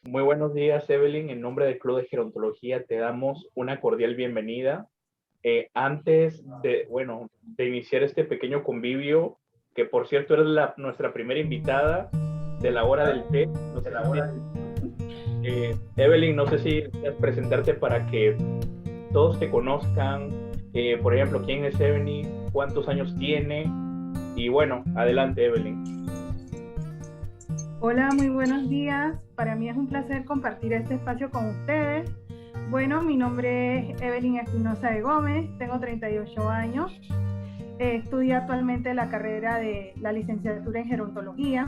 Muy buenos días, Evelyn. En nombre del Club de Gerontología te damos una cordial bienvenida. Antes de iniciar este pequeño convivio, que por cierto eres nuestra primera invitada de la hora del té, no sé Evelyn, no sé si quieres presentarte para que todos te conozcan, por ejemplo, quién es Evelyn, cuántos años tiene, y bueno, adelante, Evelyn. Hola, muy buenos días. Para mí es un placer compartir este espacio con ustedes. Bueno, mi nombre es Evelyn Espinosa de Gómez, tengo 38 años. Estudio actualmente la carrera de la licenciatura en gerontología.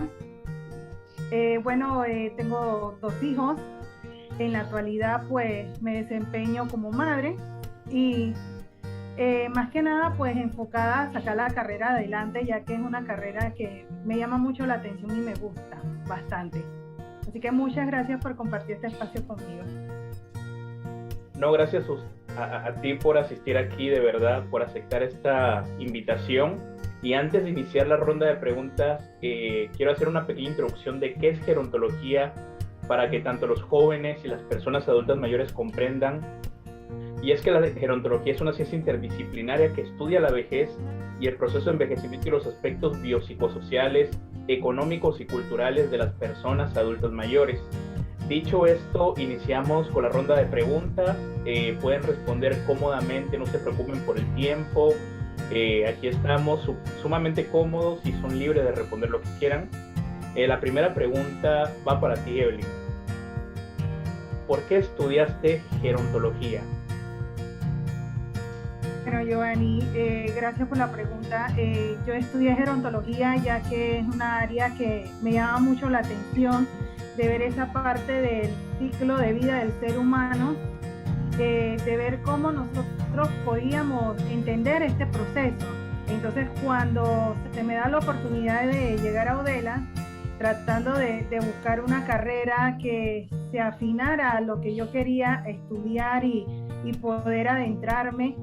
Tengo 2 hijos. En la actualidad, pues, me desempeño como madre y más que nada, pues, enfocada a sacar la carrera adelante, ya que es una carrera que me llama mucho la atención y me gusta bastante. Así que muchas gracias por compartir este espacio conmigo. No, gracias a ti por asistir aquí, de verdad, por aceptar esta invitación. Y antes de iniciar la ronda de preguntas, quiero hacer una pequeña introducción de qué es gerontología para que tanto los jóvenes y las personas adultas mayores comprendan. Y es que la gerontología es una ciencia interdisciplinaria que estudia la vejez y el proceso de envejecimiento y los aspectos biopsicosociales, económicos y culturales de las personas adultas mayores. Dicho esto, iniciamos con la ronda de preguntas. Pueden responder cómodamente, no se preocupen por el tiempo. Aquí estamos sumamente cómodos y son libres de responder lo que quieran. La primera pregunta va para ti, Evelyn. ¿Por qué estudiaste gerontología? Bueno, Giovanni, gracias por la pregunta. Yo estudié gerontología ya que es una área que me llama mucho la atención de ver esa parte del ciclo de vida del ser humano, de ver cómo nosotros podíamos entender este proceso. Entonces, cuando se me da la oportunidad de llegar a Udela, tratando de buscar una carrera que se afinara a lo que yo quería estudiar y poder adentrarme,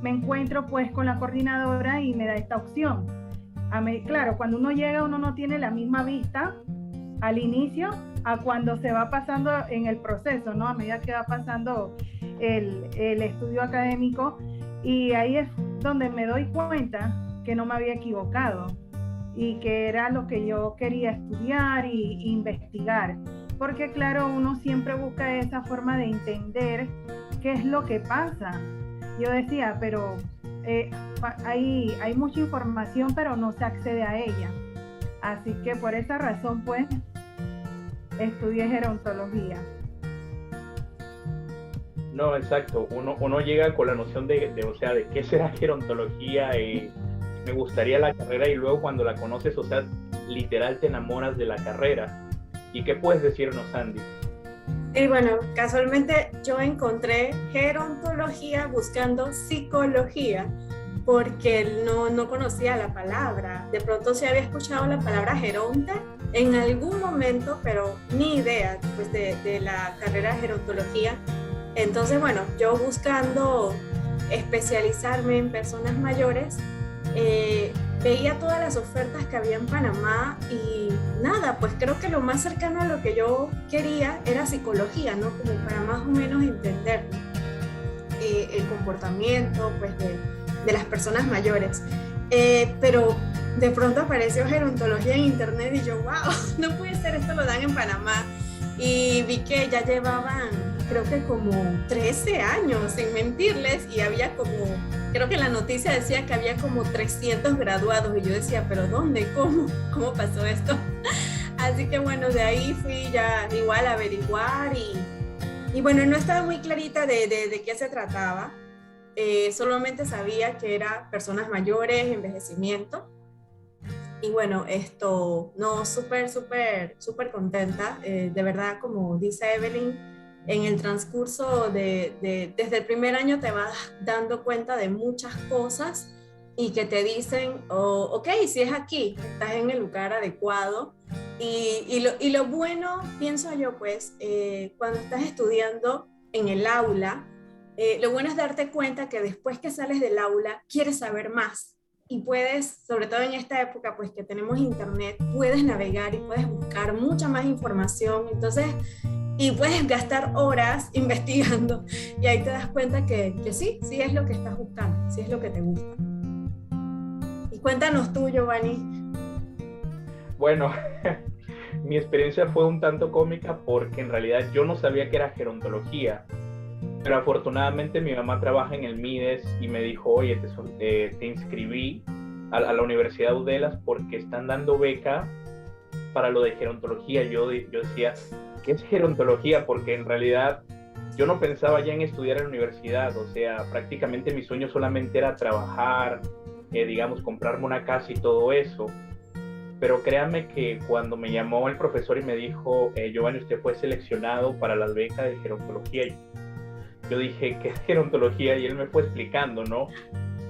me encuentro pues con la coordinadora y me da esta opción. Claro, cuando uno llega uno no tiene la misma vista al inicio a cuando se va pasando en el proceso, ¿no? A medida que va pasando el estudio académico, y ahí es donde me doy cuenta que no me había equivocado y que era lo que yo quería estudiar e investigar, porque claro, uno siempre busca esa forma de entender qué es lo que pasa. Yo decía, pero hay mucha información, pero no se accede a ella. Así que por esa razón, pues, estudié gerontología. No, exacto. Uno llega con la noción de qué será gerontología. Me gustaría la carrera y luego cuando la conoces, o sea, literal te enamoras de la carrera. ¿Y qué puedes decirnos, Andy? Y bueno, casualmente yo encontré gerontología buscando psicología porque no conocía la palabra. De pronto sí había escuchado la palabra geronta en algún momento, pero ni idea pues, de la carrera de gerontología. Entonces, bueno, yo buscando especializarme en personas mayores, veía todas las ofertas que había en Panamá y nada, pues creo que lo más cercano a lo que yo quería era psicología, ¿no? Como para más o menos entender el comportamiento pues, de las personas mayores. Pero de pronto apareció gerontología en internet y yo, wow, no puede ser, esto lo dan en Panamá. Y vi que ya llevaban, creo que como 13 años, sin mentirles, y había como, creo que la noticia decía que había como 300 graduados, y yo decía, ¿pero dónde? ¿Cómo pasó esto? Así que bueno, de ahí fui ya igual a averiguar y bueno, no estaba muy clarita de qué se trataba, solamente sabía que era personas mayores, envejecimiento. Y bueno, no, súper contenta. De verdad, como dice Evelyn, en el transcurso desde el primer año te vas dando cuenta de muchas cosas y que te dicen, oh, ok, si es aquí, estás en el lugar adecuado. Y lo bueno, pienso yo, pues, cuando estás estudiando en el aula, lo bueno es darte cuenta que después que sales del aula, quieres saber más y puedes, sobre todo en esta época, pues que tenemos internet, puedes navegar y puedes buscar mucha más información, entonces, y puedes gastar horas investigando y ahí te das cuenta que sí es lo que estás buscando, sí es lo que te gusta. Y cuéntanos tú, Giovanni. Bueno, mi experiencia fue un tanto cómica porque en realidad yo no sabía que era gerontología, pero afortunadamente mi mamá trabaja en el MIDES y me dijo, oye, te inscribí a la Universidad Uddelas porque están dando beca para lo de gerontología. Yo decía, ¿qué es gerontología? Porque en realidad yo no pensaba ya en estudiar en la universidad, o sea, prácticamente mi sueño solamente era trabajar, digamos, comprarme una casa y todo eso. Pero créanme que cuando me llamó el profesor y me dijo, Giovanni, usted fue seleccionado para las becas de gerontología, yo dije, ¿qué es gerontología? Y él me fue explicando, ¿no?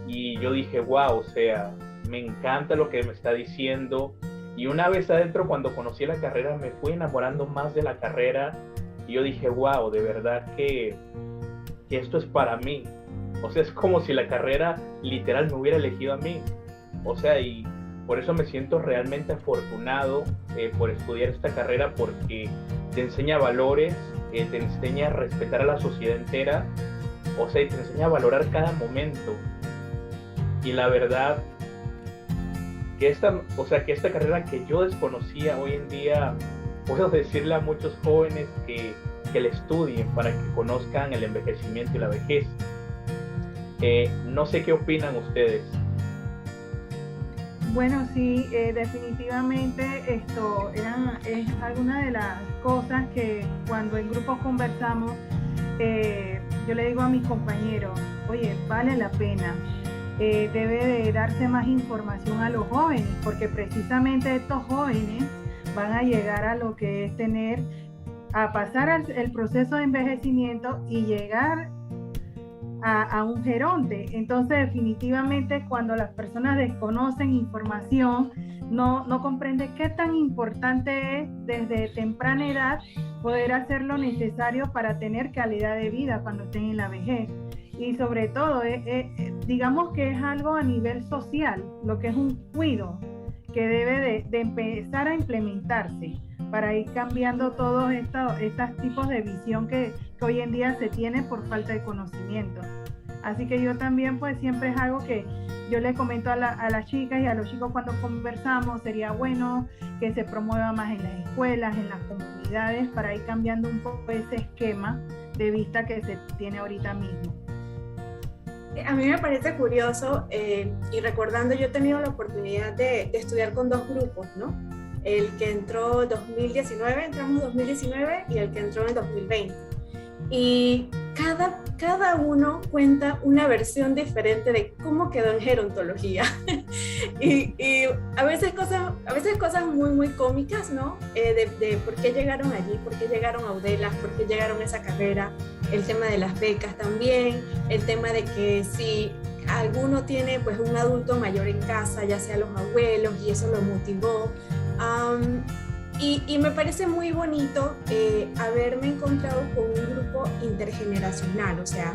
Y yo dije, wow, o sea, me encanta lo que me está diciendo. Y una vez adentro, cuando conocí la carrera, me fui enamorando más de la carrera. Y yo dije, wow, de verdad que esto es para mí. O sea, es como si la carrera literal me hubiera elegido a mí. O sea, y por eso me siento realmente afortunado por estudiar esta carrera, porque te enseña valores, te enseña a respetar a la sociedad entera, o sea, y te enseña a valorar cada momento. Y la verdad, que esta carrera que yo desconocía hoy en día, puedo decirle a muchos jóvenes que la estudien para que conozcan el envejecimiento y la vejez. No sé qué opinan ustedes. Bueno, sí, definitivamente esto es alguna de las cosas que cuando en grupos conversamos, yo le digo a mis compañeros, oye, vale la pena, debe de darse más información a los jóvenes, porque precisamente estos jóvenes van a llegar a lo que es a pasar el proceso de envejecimiento y llegar a un geronte. Entonces definitivamente cuando las personas desconocen información, no comprenden qué tan importante es desde temprana edad poder hacer lo necesario para tener calidad de vida cuando estén en la vejez. Y sobre todo, digamos que es algo a nivel social, lo que es un cuidado que debe de empezar a implementarse para ir cambiando todos estos tipos de visión que hoy en día se tiene por falta de conocimiento. Así que yo también pues siempre es algo que yo le comento a las chicas y a los chicos cuando conversamos, sería bueno que se promueva más en las escuelas, en las comunidades, para ir cambiando un poco ese esquema de vista que se tiene ahorita mismo. A mí me parece curioso y recordando, yo he tenido la oportunidad de estudiar con dos grupos, ¿no? El que entró 2019, entramos 2019 y el que entró en 2020. Y cada uno cuenta una versión diferente de cómo quedó en gerontología. y a veces cosas muy, muy cómicas, ¿no? De por qué llegaron allí, por qué llegaron a Uddelas, por qué llegaron a esa carrera, el tema de las becas también, el tema de que si alguno tiene pues un adulto mayor en casa, ya sea los abuelos, y eso lo motivó. Y me parece muy bonito haberme encontrado con un grupo intergeneracional, o sea,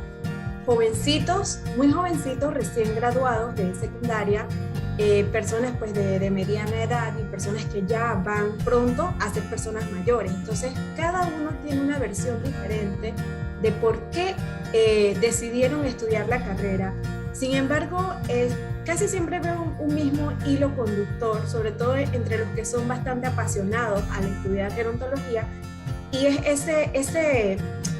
jovencitos, muy jovencitos, recién graduados de secundaria, personas pues de mediana edad y personas que ya van pronto a ser personas mayores. Entonces, cada uno tiene una versión diferente de por qué decidieron estudiar la carrera. Sin embargo, casi siempre veo un mismo hilo conductor, sobre todo entre los que son bastante apasionados al estudiar gerontología, y es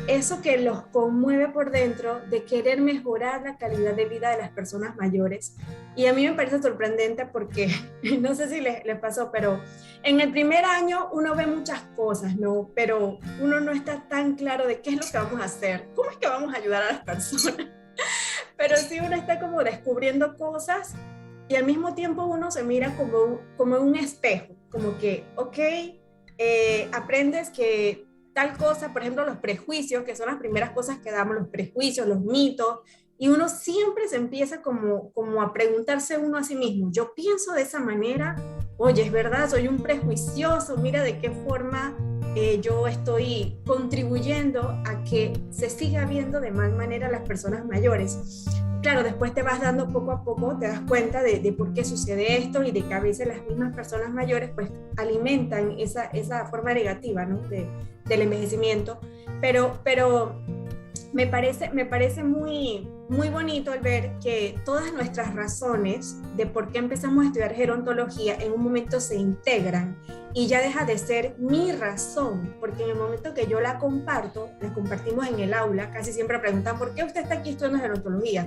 eso que los conmueve por dentro de querer mejorar la calidad de vida de las personas mayores. Y a mí me parece sorprendente porque, no sé si les pasó, pero en el primer año uno ve muchas cosas, ¿no? Pero uno no está tan claro de qué es lo que vamos a hacer, cómo es que vamos a ayudar a las personas. Pero sí uno está como descubriendo cosas y al mismo tiempo uno se mira como un espejo, como que, ok, aprendes que tal cosa, por ejemplo, los prejuicios, que son las primeras cosas que damos, los prejuicios, los mitos, y uno siempre se empieza como a preguntarse uno a sí mismo, yo pienso de esa manera, oye, es verdad, soy un prejuicioso, mira de qué forma yo estoy contribuyendo a que se siga viendo de mal manera a las personas mayores. claro, después te vas dando poco a poco, te das cuenta de por qué sucede esto y de que a veces las mismas personas mayores pues alimentan esa forma negativa, ¿no? Del envejecimiento. Pero me parece muy, muy bonito el ver que todas nuestras razones de por qué empezamos a estudiar gerontología en un momento se integran y ya deja de ser mi razón, porque en el momento que yo la comparto, la compartimos en el aula, casi siempre preguntan, ¿por qué usted está aquí estudiando gerontología?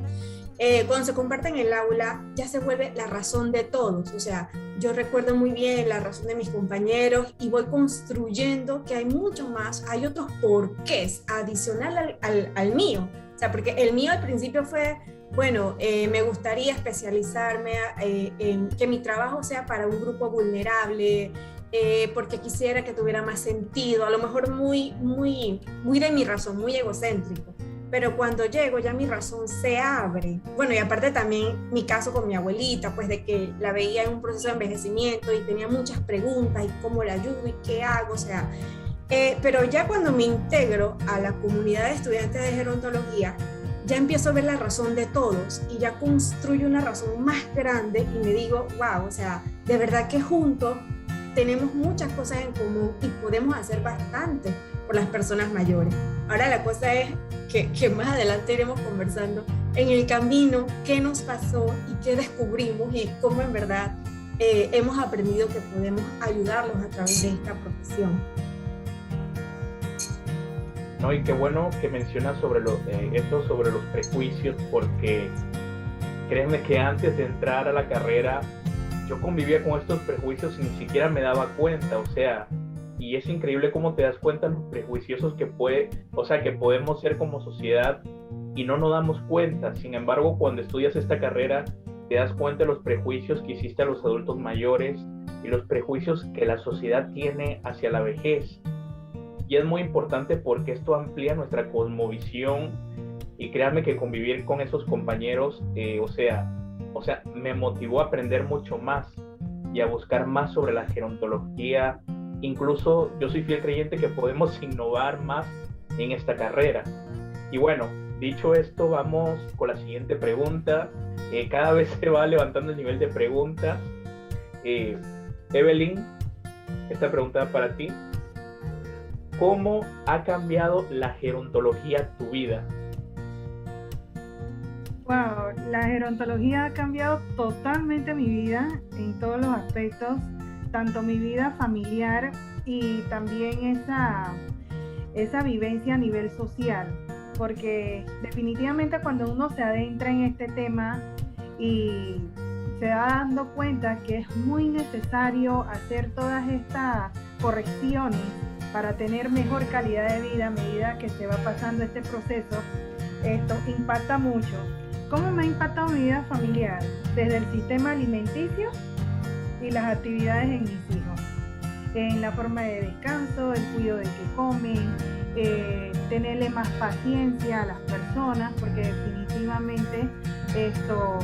Cuando se comparte en el aula, ya se vuelve la razón de todos, o sea, yo recuerdo muy bien la razón de mis compañeros y voy construyendo que hay mucho más, hay otros porqués adicional al mío, o sea, porque el mío al principio fue, bueno, me gustaría especializarme en que mi trabajo sea para un grupo vulnerable, porque quisiera que tuviera más sentido, a lo mejor muy de mi razón, muy egocéntrico. Pero cuando llego ya mi razón se abre. Bueno, y aparte también mi caso con mi abuelita, pues de que la veía en un proceso de envejecimiento y tenía muchas preguntas y cómo la ayudo y qué hago, o sea, pero ya cuando me integro a la comunidad de estudiantes de gerontología, ya empiezo a ver la razón de todos y ya construyo una razón más grande y me digo, wow, o sea, de verdad que juntos tenemos muchas cosas en común y podemos hacer bastante por las personas mayores. Ahora la cosa es que más adelante iremos conversando en el camino qué nos pasó y qué descubrimos y cómo en verdad hemos aprendido que podemos ayudarlos a través de esta profesión. No, y qué bueno que mencionas sobre esto sobre los prejuicios, porque créeme que antes de entrar a la carrera yo convivía con estos prejuicios y ni siquiera me daba cuenta, o sea, y es increíble cómo te das cuenta de los prejuiciosos que podemos ser como sociedad y no nos damos cuenta. Sin embargo, cuando estudias esta carrera te das cuenta de los prejuicios que hiciste a los adultos mayores y los prejuicios que la sociedad tiene hacia la vejez. Y es muy importante porque esto amplía nuestra cosmovisión y créanme que convivir con esos compañeros, me motivó a aprender mucho más y a buscar más sobre la gerontología. Incluso yo soy fiel creyente que podemos innovar más en esta carrera. Y bueno, dicho esto, vamos con la siguiente pregunta. Cada vez se va levantando el nivel de preguntas. Evelyn, esta pregunta para ti. ¿Cómo ha cambiado la gerontología tu vida? Wow, la gerontología ha cambiado totalmente mi vida en todos los aspectos, tanto mi vida familiar y también esa vivencia a nivel social, porque definitivamente cuando uno se adentra en este tema y se va dando cuenta que es muy necesario hacer todas estas correcciones para tener mejor calidad de vida a medida que se va pasando este proceso, esto impacta mucho. ¿Cómo me ha impactado mi vida familiar? Desde el sistema alimenticio y las actividades en mis hijos, en la forma de descanso, el cuidado de que comen, tenerle más paciencia a las personas, porque definitivamente esto,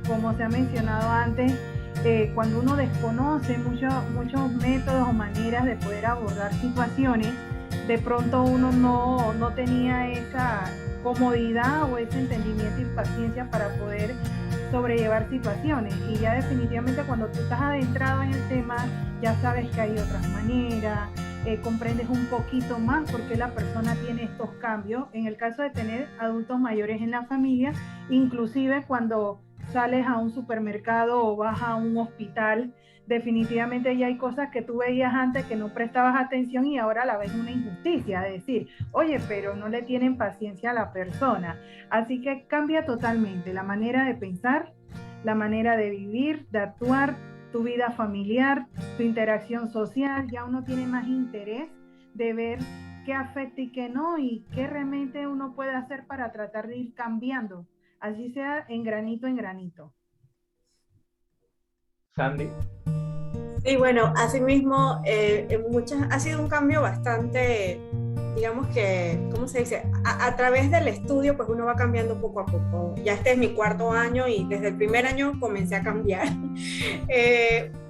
como se ha mencionado antes, cuando uno desconoce muchos métodos o maneras de poder abordar situaciones, de pronto uno no tenía esa comodidad o ese entendimiento y paciencia para poder sobrellevar situaciones, y ya definitivamente cuando tú estás adentrado en el tema ya sabes que hay otras maneras, comprendes un poquito más por qué la persona tiene estos cambios. En el caso de tener adultos mayores en la familia, inclusive cuando sales a un supermercado o vas a un hospital, definitivamente ya hay cosas que tú veías antes que no prestabas atención y ahora la ves una injusticia, de decir, oye, pero no le tienen paciencia a la persona. Así que cambia totalmente la manera de pensar, la manera de vivir, de actuar, tu vida familiar, tu interacción social. Ya uno tiene más interés de ver qué afecta y qué no, y qué realmente uno puede hacer para tratar de ir cambiando, así sea en granito en granito. Sandy. Sí, bueno, asimismo, ha sido un cambio bastante, digamos que, ¿cómo se dice? A través del estudio, pues uno va cambiando poco a poco. Ya este es mi 4º año y desde el primer año comencé a cambiar.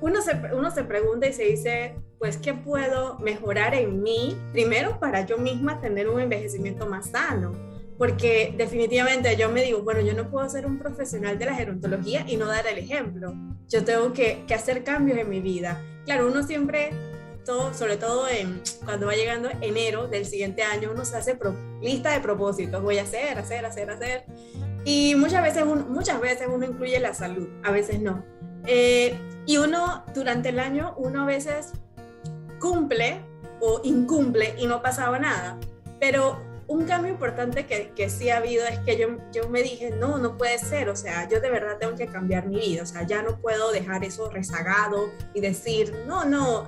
Uno se pregunta y se dice, pues, ¿qué puedo mejorar en mí? Primero, para yo misma tener un envejecimiento más sano. porque definitivamente yo me digo, bueno, yo no puedo ser un profesional de la gerontología y no dar el ejemplo. Yo tengo que hacer cambios en mi vida. Claro, uno siempre, sobre todo cuando va llegando enero del siguiente año, uno se hace lista de propósitos, voy a hacer. Y muchas veces uno incluye la salud, a veces no. Y uno, durante el año, uno a veces cumple o incumple y no pasaba nada. Pero un cambio importante que sí ha habido es que yo me dije, no puede ser, o sea, yo de verdad tengo que cambiar mi vida, o sea, ya no puedo dejar eso rezagado y decir,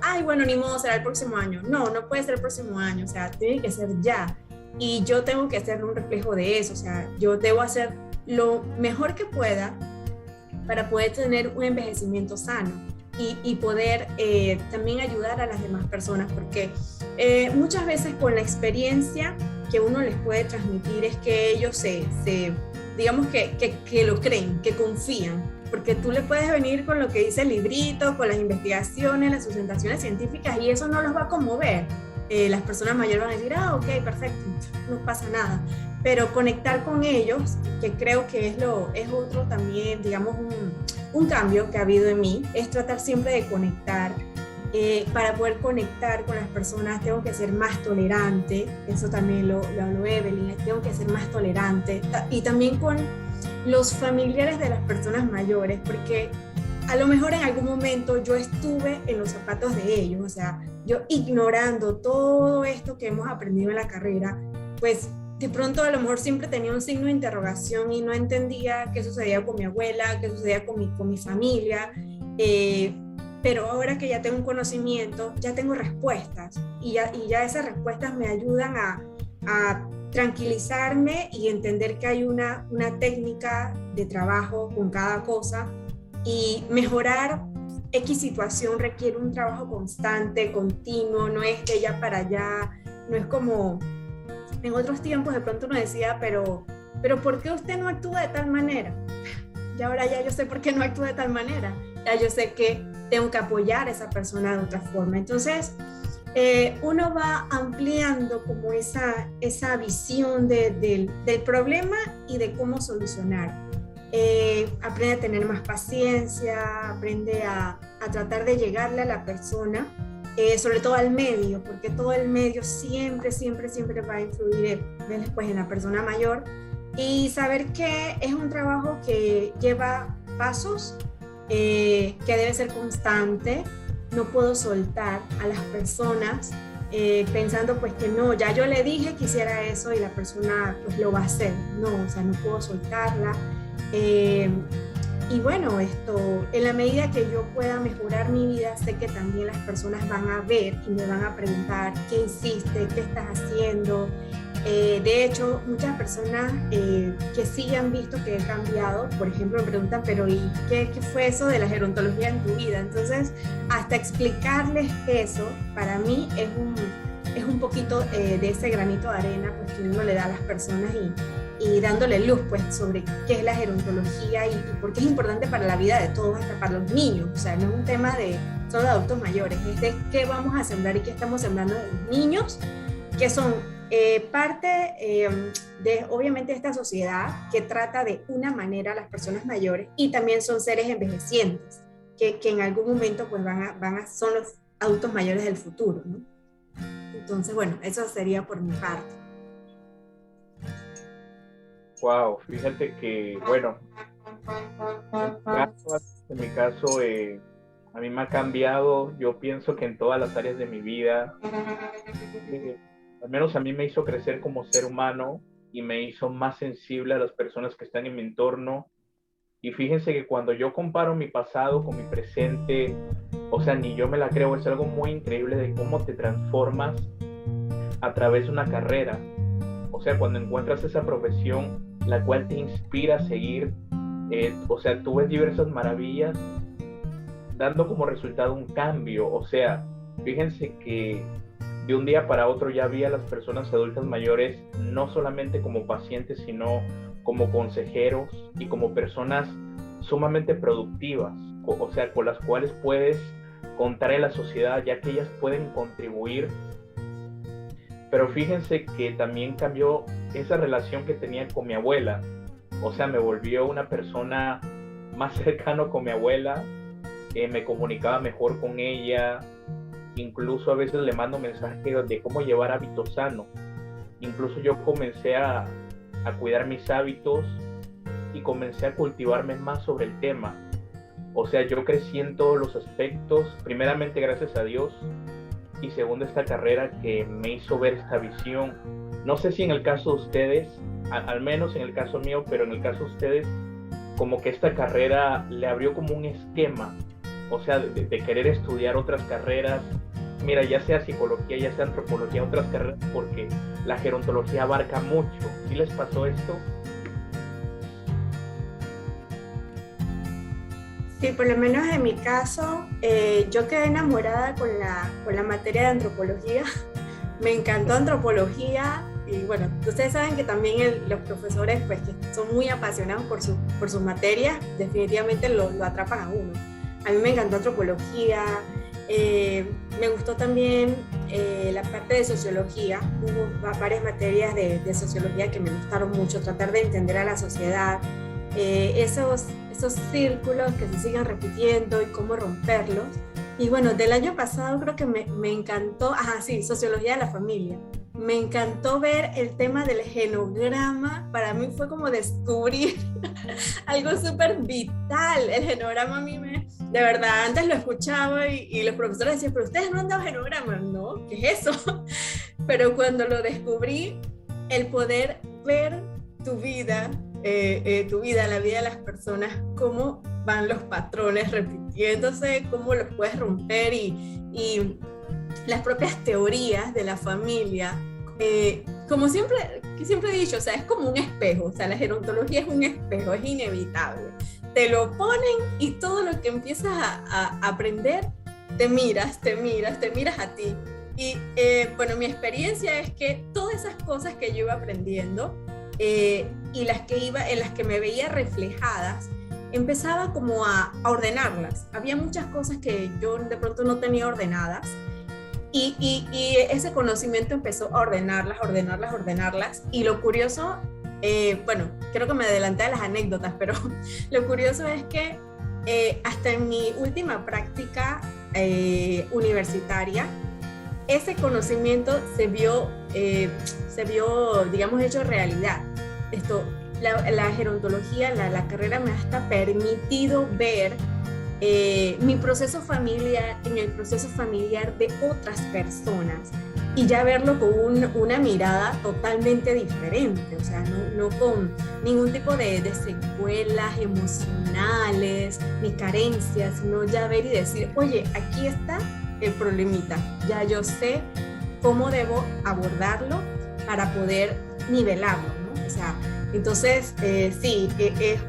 ay, bueno, ni modo, será el próximo año. No puede ser el próximo año, o sea, tiene que ser ya. Y yo tengo que ser un reflejo de eso, o sea, yo debo hacer lo mejor que pueda para poder tener un envejecimiento sano y poder también ayudar a las demás personas, porque muchas veces con la experiencia que uno les puede transmitir es que ellos digamos que lo creen, que confían, porque tú le puedes venir con lo que dice el librito, con las investigaciones, las sustentaciones científicas, y eso no los va a conmover. Las personas mayores van a decir, ok, perfecto, no pasa nada, pero conectar con ellos, que creo que es otro también, digamos, un cambio que ha habido en mí, es tratar siempre de conectar. Para poder conectar con las personas tengo que ser más tolerante, eso también lo habló Evelyn, tengo que ser más tolerante, y también con los familiares de las personas mayores, porque a lo mejor en algún momento yo estuve en los zapatos de ellos, o sea, yo ignorando todo esto que hemos aprendido en la carrera, pues de pronto a lo mejor siempre tenía un signo de interrogación y no entendía qué sucedía con mi abuela, qué sucedía con mi familia, pero ahora que ya tengo un conocimiento, ya tengo respuestas y ya esas respuestas me ayudan a tranquilizarme y entender que hay una técnica de trabajo con cada cosa, y mejorar X situación requiere un trabajo constante, continuo, no es de ya para allá, no es como en otros tiempos de pronto uno decía, pero ¿por qué usted no actúa de tal manera? Y ahora ya yo sé por qué no actúa de tal manera, ya yo sé que tengo que apoyar a esa persona de otra forma. Entonces, uno va ampliando como esa visión del problema y de cómo solucionar. Aprende a tener más paciencia, aprende a tratar de llegarle a la persona, sobre todo al medio, porque todo el medio siempre va a influir después en la persona mayor, y saber que es un trabajo que lleva pasos, que debe ser constante. No puedo soltar a las personas pensando pues que no, ya yo le dije que hiciera eso y la persona pues lo va a hacer. No, o sea, no puedo soltarla. Y bueno, en la medida que yo pueda mejorar mi vida, sé que también las personas van a ver y me van a preguntar qué hiciste, qué estás haciendo. De hecho, muchas personas que sí han visto que he cambiado, por ejemplo, me preguntan, pero ¿y qué fue eso de la gerontología en tu vida? Entonces, hasta explicarles eso, para mí es un poquito de ese granito de arena pues, que uno le da a las personas y dándole luz pues, sobre qué es la gerontología y por qué es importante para la vida de todos, hasta para los niños. O sea, no es un tema solo de adultos mayores, es de qué vamos a sembrar y qué estamos sembrando de los niños, que son parte de obviamente esta sociedad que trata de una manera a las personas mayores, y también son seres envejecientes que en algún momento pues son los adultos mayores del futuro, ¿no? Entonces bueno, eso sería por mi parte. Wow, fíjate que bueno, en mi caso a mí me ha cambiado. Yo pienso que en todas las áreas de mi vida, al menos a mí me hizo crecer como ser humano y me hizo más sensible a las personas que están en mi entorno. Y fíjense que cuando yo comparo mi pasado con mi presente, o sea, ni yo me la creo, es algo muy increíble de cómo te transformas a través de una carrera. O sea, cuando encuentras esa profesión la cual te inspira a seguir, o sea, tú ves diversas maravillas dando como resultado un cambio. O sea, fíjense que de un día para otro ya vi a las personas adultas mayores no solamente como pacientes, sino como consejeros y como personas sumamente productivas, o sea, con las cuales puedes contar en la sociedad, ya que ellas pueden contribuir. Pero fíjense que también cambió esa relación que tenía con mi abuela. O sea, me volvió una persona más cercano con mi abuela, me comunicaba mejor con ella, incluso a veces le mando mensajes de cómo llevar hábitos sanos. Incluso yo comencé a cuidar mis hábitos y comencé a cultivarme más sobre el tema. O sea, yo crecí en todos los aspectos, primeramente gracias a Dios, y segundo esta carrera que me hizo ver esta visión. No sé si en el caso de ustedes, al menos en el caso mío, pero en el caso de ustedes, como que esta carrera le abrió como un esquema, o sea, de querer estudiar otras carreras, mira, ya sea psicología, ya sea antropología, otras carreras, porque la gerontología abarca mucho. ¿Sí les pasó esto? Sí, por lo menos en mi caso, yo quedé enamorada con la materia de antropología. Me encantó antropología y bueno, ustedes saben que también los profesores pues, que son muy apasionados por sus materias, definitivamente lo atrapan a uno. A mí me encantó antropología, me gustó también la parte de sociología. Hubo varias materias de sociología que me gustaron mucho, tratar de entender a la sociedad, esos círculos que se siguen repitiendo y cómo romperlos. Y bueno, del año pasado creo que me encantó, sociología de la familia. Me encantó ver el tema del genograma. Para mí fue como descubrir algo súper vital. El genograma a mí de verdad, antes lo escuchaba y los profesores decían, pero ustedes no han dado genograma, ¿no? ¿Qué es eso? Pero cuando lo descubrí, el poder ver tu vida, la vida de las personas, cómo van los patrones repitiéndose, cómo los puedes romper y las propias teorías de la familia, como siempre he dicho, o sea, es como un espejo, o sea, la gerontología es un espejo, es inevitable. Te lo ponen y todo lo que empiezas a aprender, te miras a ti. Y bueno, mi experiencia es que todas esas cosas que yo iba aprendiendo y en las que me veía reflejadas, empezaba como a ordenarlas. Había muchas cosas que yo de pronto no tenía ordenadas y ese conocimiento empezó a ordenarlas. Y lo curioso, bueno, creo que me adelanté a las anécdotas, pero lo curioso es que hasta en mi última práctica universitaria, ese conocimiento se vio, digamos, hecho realidad. La gerontología, la carrera me ha hasta permitido ver mi proceso familiar en el proceso familiar de otras personas y ya verlo con una mirada totalmente diferente, o sea, no con ningún tipo de secuelas emocionales ni carencias, sino ya ver y decir, oye, aquí está el problemita, ya yo sé cómo debo abordarlo para poder nivelarlo, ¿no? O sea, entonces sí, es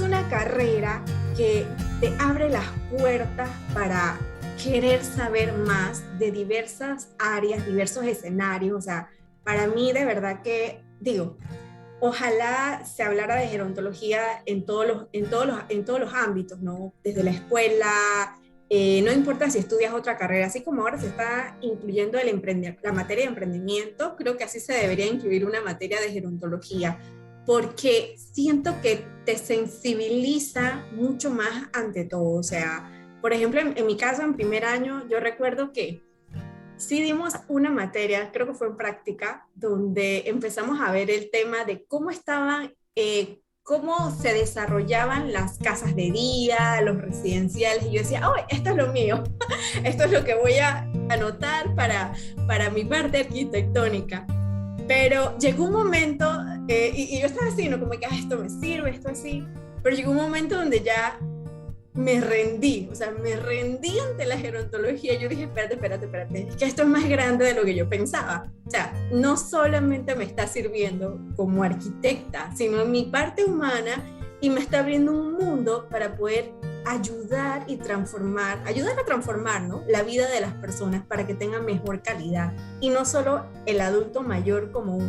una carrera que te abre las puertas para querer saber más de diversas áreas, diversos escenarios. O sea, para mí de verdad que, digo, ojalá se hablara de gerontología en todos los ámbitos, ¿no? Desde la escuela, no importa si estudias otra carrera, así como ahora se está incluyendo la materia de emprendimiento, creo que así se debería incluir una materia de gerontología, porque siento que te sensibiliza mucho más ante todo. O sea, por ejemplo, en mi caso, en primer año, yo recuerdo que sí dimos una materia, creo que fue en práctica, donde empezamos a ver el tema de cómo se desarrollaban las casas de día, los residenciales, y yo decía, oh, esto es lo mío, esto es lo que voy a anotar para mi parte arquitectónica. Pero llegó un momento, y yo estaba así, ¿no? Como que esto me sirve, esto así, pero llegó un momento donde ya me rendí ante la gerontología. Yo dije, espérate, es que esto es más grande de lo que yo pensaba. O sea, no solamente me está sirviendo como arquitecta, sino en mi parte humana, y me está abriendo un mundo para poder ayudar a transformar, ¿no? La vida de las personas para que tengan mejor calidad. Y no solo el adulto mayor como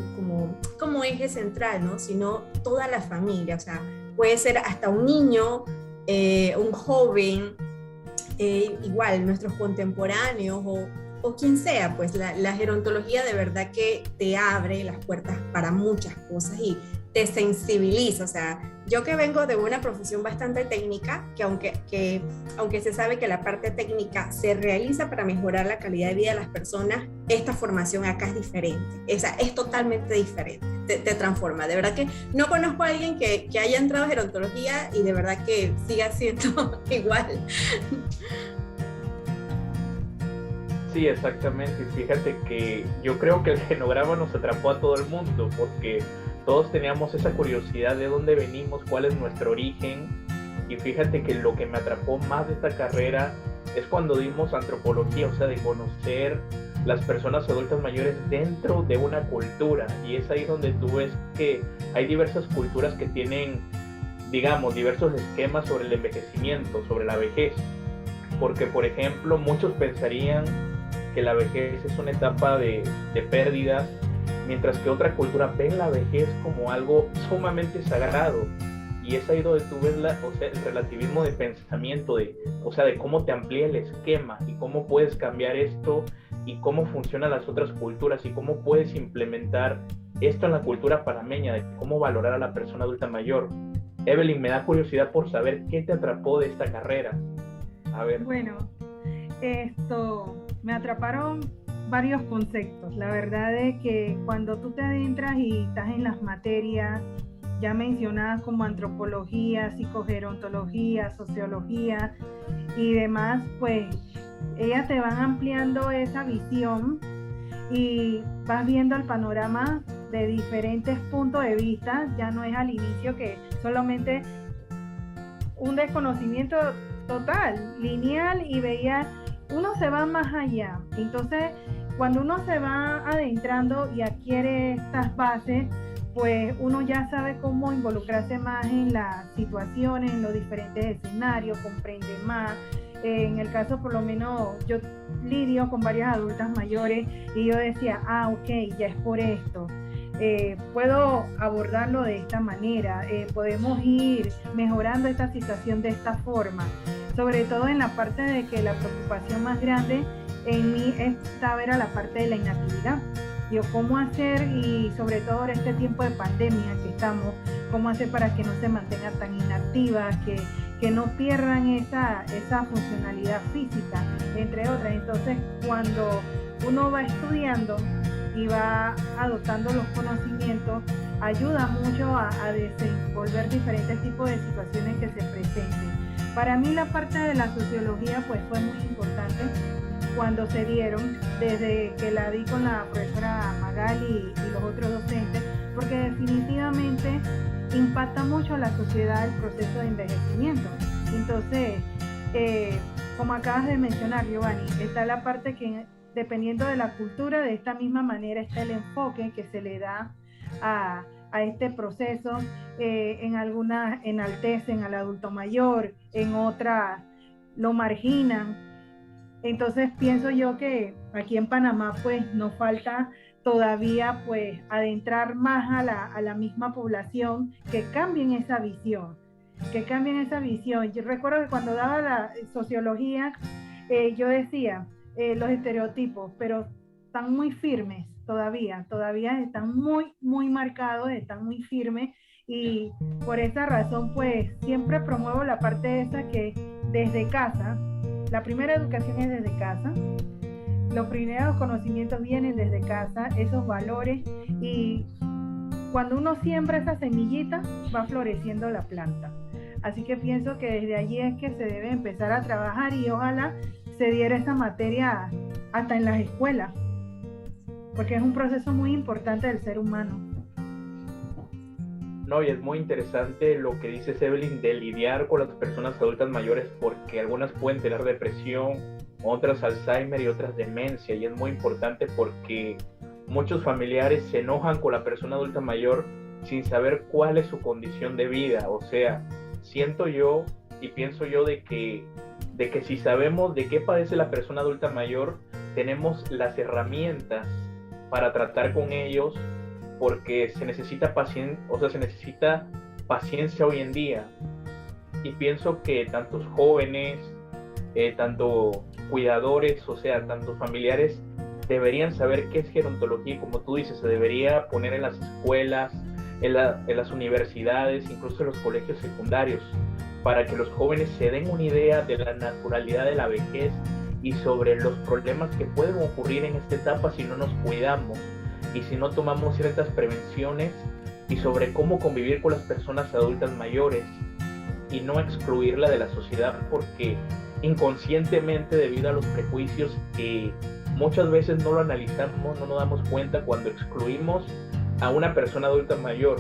eje central, ¿no? Sino toda la familia. O sea, puede ser hasta un niño, un joven, igual nuestros contemporáneos o quien sea, pues la gerontología de verdad que te abre las puertas para muchas cosas y te sensibiliza. O sea, yo que vengo de una profesión bastante técnica, aunque se sabe que la parte técnica se realiza para mejorar la calidad de vida de las personas, esta formación acá es diferente, es totalmente diferente, te transforma. De verdad que no conozco a alguien que haya entrado a gerontología y de verdad que siga siendo igual. Sí, exactamente. Fíjate que yo creo que el genograma nos atrapó a todo el mundo porque todos teníamos esa curiosidad de dónde venimos, cuál es nuestro origen. Y fíjate que lo que me atrapó más de esta carrera es cuando dimos antropología, o sea, de conocer las personas adultas mayores dentro de una cultura. Y es ahí donde tú ves que hay diversas culturas que tienen, digamos, diversos esquemas sobre el envejecimiento, sobre la vejez. Porque, por ejemplo, muchos pensarían que la vejez es una etapa de pérdidas, mientras que otra cultura ve la vejez como algo sumamente sagrado. Y es ahí donde tú ves el relativismo de pensamiento, de cómo te amplía el esquema y cómo puedes cambiar esto y cómo funcionan las otras culturas y cómo puedes implementar esto en la cultura panameña, de cómo valorar a la persona adulta mayor. Evelyn, me da curiosidad por saber qué te atrapó de esta carrera. A ver. Bueno, me atraparon varios conceptos. La verdad es que cuando tú te adentras y estás en las materias ya mencionadas como antropología, psicogerontología, sociología y demás, pues ellas te van ampliando esa visión y vas viendo el panorama de diferentes puntos de vista. Ya no es al inicio que solamente un desconocimiento total, lineal, y veía, uno se va más allá. Entonces, cuando uno se va adentrando y adquiere estas bases, pues uno ya sabe cómo involucrarse más en las situaciones, en los diferentes escenarios, comprende más. En el caso, por lo menos, yo lidio con varias adultas mayores y yo decía, ok, ya es por esto. Puedo abordarlo de esta manera, podemos ir mejorando esta situación de esta forma, sobre todo en la parte de que la preocupación más grande en mí estaba era la parte de la inactividad. Yo cómo hacer, y sobre todo en este tiempo de pandemia que estamos, cómo hacer para que no se mantengan tan inactivas, que no pierdan esa funcionalidad física, entre otras. Entonces, cuando uno va estudiando y va adoptando los conocimientos, ayuda mucho a desenvolver diferentes tipos de situaciones que se presenten. Para mí la parte de la sociología pues fue muy importante cuando se dieron, desde que la di con la profesora Magali y los otros docentes, porque definitivamente impacta mucho a la sociedad el proceso de envejecimiento. Entonces, como acabas de mencionar, Giovanni, está la parte que dependiendo de la cultura, de esta misma manera está el enfoque que se le da a este proceso. En algunas enaltecen al adulto mayor, en otras lo marginan. Entonces pienso yo que aquí en Panamá pues nos falta todavía pues adentrar más a la misma población, que cambien esa visión. Yo recuerdo que cuando daba la sociología, yo decía los estereotipos, pero están muy firmes todavía están muy marcados, están muy firmes, y por esa razón pues siempre promuevo la parte esa que desde casa, la primera educación es desde casa, los primeros conocimientos vienen desde casa, esos valores, y cuando uno siembra esa semillita va floreciendo la planta. Así que pienso que desde allí es que se debe empezar a trabajar, y ojalá se diera esa materia hasta en las escuelas, porque es un proceso muy importante del ser humano. No, y es muy interesante lo que dice Evelyn de lidiar con las personas adultas mayores, porque algunas pueden tener depresión, otras Alzheimer y otras demencia, y es muy importante porque muchos familiares se enojan con la persona adulta mayor sin saber cuál es su condición de vida. O sea, siento yo y pienso yo de que si sabemos de qué padece la persona adulta mayor, tenemos las herramientas para tratar con ellos, porque se necesita paciencia hoy en día. Y pienso que tantos jóvenes, tanto cuidadores, o sea, tanto familiares, deberían saber qué es gerontología y, como tú dices, se debería poner en las escuelas, en las universidades, incluso en los colegios secundarios, para que los jóvenes se den una idea de la naturalidad de la vejez y sobre los problemas que pueden ocurrir en esta etapa si no nos cuidamos y si no tomamos ciertas prevenciones, y sobre cómo convivir con las personas adultas mayores y no excluirla de la sociedad, porque inconscientemente, debido a los prejuicios que muchas veces no lo analizamos, no nos damos cuenta cuando excluimos a una persona adulta mayor.